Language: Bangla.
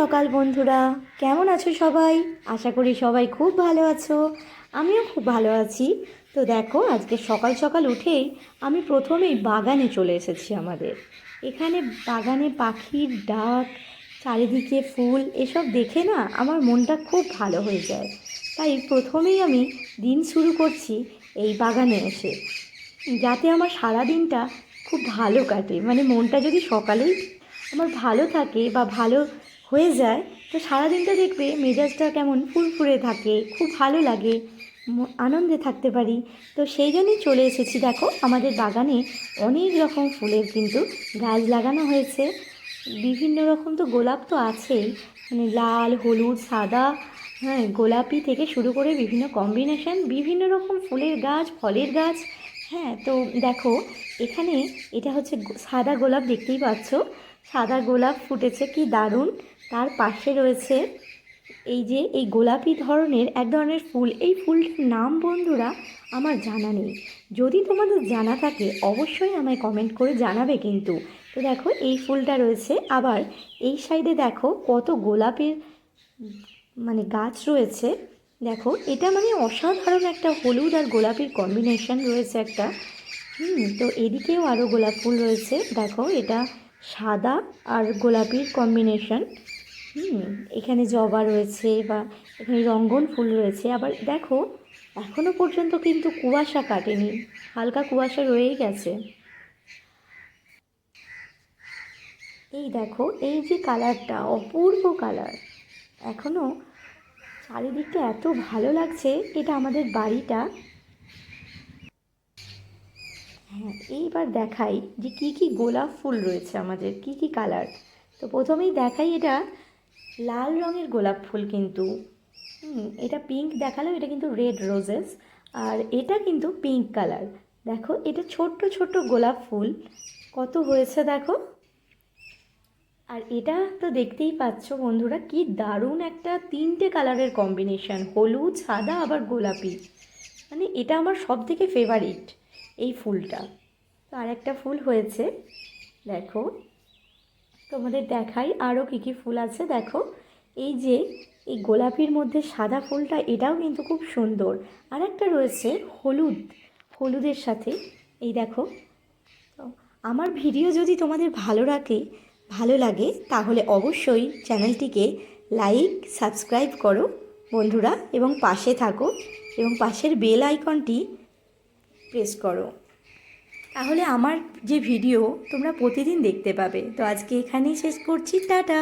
সকাল বন্ধুরা, কেমন আছো সবাই? আশা করি সবাই খুব ভালো আছো। আমিও খুব ভালো আছি। তো দেখো, আজকে সকাল সকাল উঠেই আমি প্রথমেই বাগানে চলে এসেছি। আমাদের এখানে বাগানে পাখির ডাক, চারিদিকে ফুল, এসব দেখে না আমার মনটা খুব ভালো হয়ে যায়। তাই প্রথমেই আমি দিন শুরু করছি এই বাগানে এসে, যাতে আমার সারা দিনটা খুব ভালো কাটে। মানে মনটা যদি সকালেই আমার ভালো থাকে বা ভালো হয়ে যায়, তো সারাদিনটা দেখবে মেজাজটা কেমন ফুরফুরে থাকে, খুব ভালো লাগে, আনন্দে থাকতে পারি। তো সেই জন্যই চলে এসেছি। দেখো, আমাদের বাগানে অনেক রকম ফুলের কিন্তু গাছ লাগানো হয়েছে। বিভিন্ন রকম তো গোলাপ তো আছেই, মানে লাল, হলুদ, সাদা, হ্যাঁ, গোলাপি থেকে শুরু করে বিভিন্ন কম্বিনেশন, বিভিন্ন রকম ফুলের গাছ, ফলের গাছ। হ্যাঁ, তো দেখো, এখানে এটা হচ্ছে সাদা গোলাপ, দেখতেই পাচ্ছ। সাদা গোলাপ ফুটেছে, কি দারুণ। তার পাশে রয়েছে এই যে এই গোলাপি ধরনের এক ধরনের ফুল। এই ফুলটার নাম বন্ধুরা আমার জানা নেই। যদি তোমাদের জানা থাকে অবশ্যই আমায় কমেন্ট করে জানাবে কিন্তু। তো দেখো, এই ফুলটা রয়েছে। আবার এই সাইডে দেখো কত গোলাপের মানে গাছ রয়েছে। দেখো, এটা মানে অসাধারণ একটা হলুদ আর গোলাপির কম্বিনেশন রয়েছে একটা। তো এদিকেও আরও গোলাপ ফুল রয়েছে। দেখো, এটা সাদা আর গোলাপির কম্বিনেশন। এখানে জবা রয়েছে, বা এখানে রঙ্গন ফুল রয়েছে। আবার দেখো, এখনও পর্যন্ত কিন্তু কুয়াশা কাটেনি, হালকা কুয়াশা রয়েই গেছে। এই দেখো, এই যে কালারটা, অপূর্ব কালার। এখনও চারিদিকটা এত ভালো লাগছে। এটা আমাদের বাড়িটা। হ্যাঁ, এইবার দেখাই যে কি কি গোলাপ ফুল রয়েছে আমাদের, কি কি কালার। তো প্রথমেই দেখাই, এটা লাল রঙের গোলাপ ফুল কিন্তু। এটা পিঙ্ক দেখালাম, এটা কিন্তু রেড রোজেস। আর এটা কিন্তু পিঙ্ক কালার। দেখো, এটা ছোট্ট ছোট্ট গোলাপ ফুল কত হয়েছে দেখো। আর এটা তো দেখতেই পাচ্ছ বন্ধুরা, কি দারুণ একটা তিনটে কালারের কম্বিনেশন, হলুদ, সাদা, আবার গোলাপি। মানে এটা আমার সব থেকে ফেভারিট এই ফুলটা। তো আরেকটা ফুল হয়েছে, দেখো, তোমাদের দেখাই আরও কী কী ফুল আছে। দেখো, এই যে এই গোলাপির মধ্যে সাদা ফুলটা, এটাও কিন্তু খুব সুন্দর। আর একটা রয়েছে হলুদ, হলুদের সাথে, এই দেখো। তো আমার ভিডিও যদি তোমাদের ভালো লাগে তাহলে অবশ্যই চ্যানেলটিকে লাইক, সাবস্ক্রাইব করো বন্ধুরা, এবং পাশে থাকো, এবং পাশের বেল আইকনটি প্রেস করো। তাহলে আমার যে ভিডিও তোমরা প্রতিদিন দেখতে পাবে। তো আজকে এখানেই শেষ করছি, টাটা।